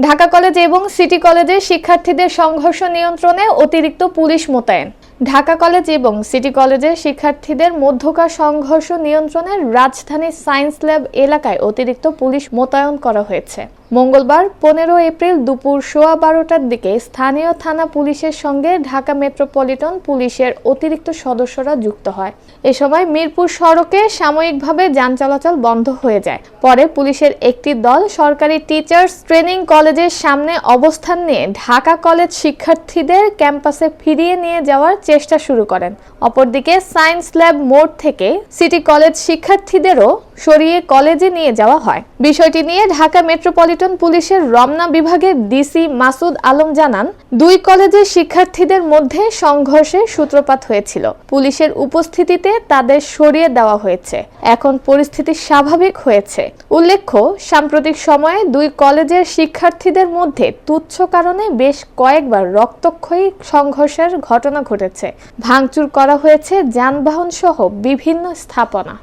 Dhaka college এবং city কলেজের শিক্ষার্থীদের সংঘর্ষ নিয়ন্ত্রণে অতিরিক্ত পুলিশ মোতায়েন। ঢাকা কলেজ এবং সিটি কলেজের শিক্ষার্থীদের মধ্যকার সংঘর্ষ নিয়ন্ত্রণে রাজধানীর সায়েন্স ল্যাব এলাকায় অতিরিক্ত পুলিশ মোতায়েন করা হয়েছে। মঙ্গলবার 15 এপ্রিল দুপুর 12:15টার দিকে স্থানীয় থানা পুলিশের সঙ্গে ঢাকা মেট্রোপলিটন পুলিশের অতিরিক্ত সদস্যরা যুক্ত হয়। এ সময় মিরপুর সড়কে সাময়িকভাবে যান চলাচল বন্ধ হয়ে যায়। পরে পুলিশের একটি দল সরকারি টিচার্স ট্রেনিং কলেজের সামনে অবস্থান নিয়ে ঢাকা কলেজ শিক্ষার্থীদের ক্যাম্পাসে ফিরিয়ে নিয়ে যাওয়ার চেষ্টা শুরু করেন। অপরদিকে সায়েন্স ল্যাব মোড় থেকে সিটি কলেজ শিক্ষার্থীদেরও সরিয়ে কলেজে নিয়ে যাওয়া হয়। বিষয়টি নিয়ে ঢাকা মেট্রোপলিটন পুলিশের রমনা বিভাগের ডিসি মাসুদ আলম জানান, দুই কলেজের শিক্ষার্থীদের মধ্যে সংঘর্ষের সূত্রপাত হয়েছিল। পুলিশের উপস্থিতিতে তাদের সরিয়ে দেওয়া হয়েছে। এখন পরিস্থিতি স্বাভাবিক হয়েছে। উল্লেখ্য, সাম্প্রতিক সময়ে দুই কলেজের শিক্ষার্থীদের মধ্যে তুচ্ছ কারণে বেশ কয়েকবার রক্তক্ষয়ী সংঘর্ষের ঘটনা ঘটেছে। ভাঙচুর করা হয়েছে যানবাহন সহ বিভিন্ন স্থাপনা।